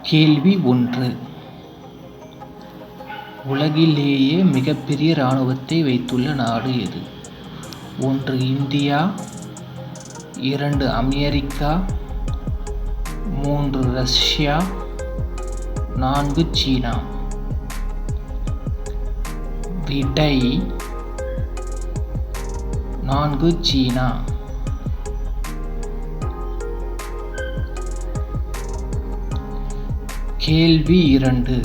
கேள்வி 1. உலகிலேயே மிகப்பெரிய இராணுவத்தை வைத்துள்ள நாடு எது? 1. இந்தியா 2. அமெரிக்கா 3. ரஷ்யா 4. சீனா. விடை 4. சீனா. கேள்வி 2.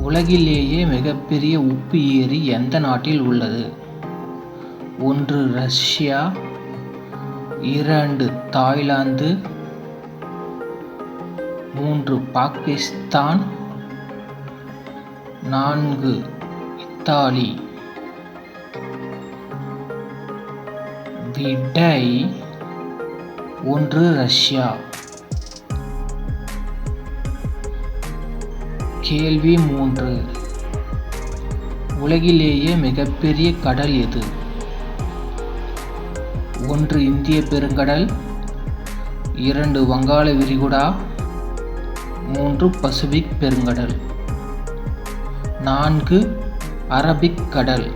உலகிலேயே மிகப்பெரிய உப்பு ஏரி எந்த நாட்டில் உள்ளது? 1. ரஷ்யா 2. தாய்லாந்து 3. பாகிஸ்தான் 4. இத்தாலி. விடை 1. ரஷ்யா. கேள்வி 3. உலகிலேயே மிகப்பெரிய கடல் எது? 1. இந்திய பெருங்கடல் 2. வங்காள விரிகுடா 3. பசிபிக் பெருங்கடல் 4. அரபிக் கடல்.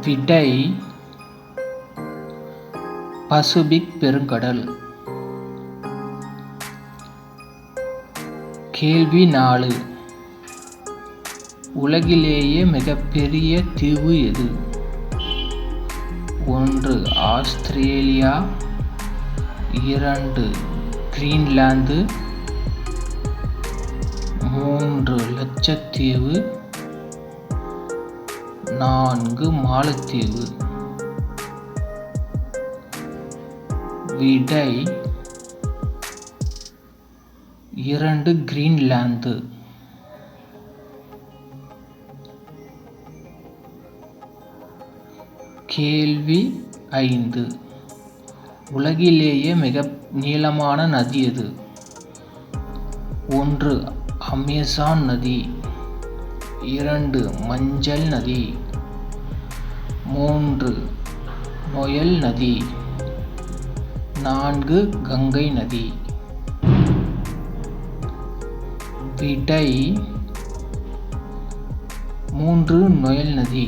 விடை பசிபிக் பெருங்கடல். கேள்வி 4. உலகிலேயே மிகப்பெரிய தீவு எது? 1. ஆஸ்திரேலியா 2. கிரீன்லாந்து 3. லட்சத்தீவு 4. மாலத்தீவு. விடை 2. கிரீன்லாந்து. கேள்வி 5. உலகிலேயே மிக நீளமான நதி எது? 1. அமேசான் நதி 2. மஞ்சள் நதி 3. நொயல் நதி 4. கங்கை நதி. விடை 3. நொயல் நதி.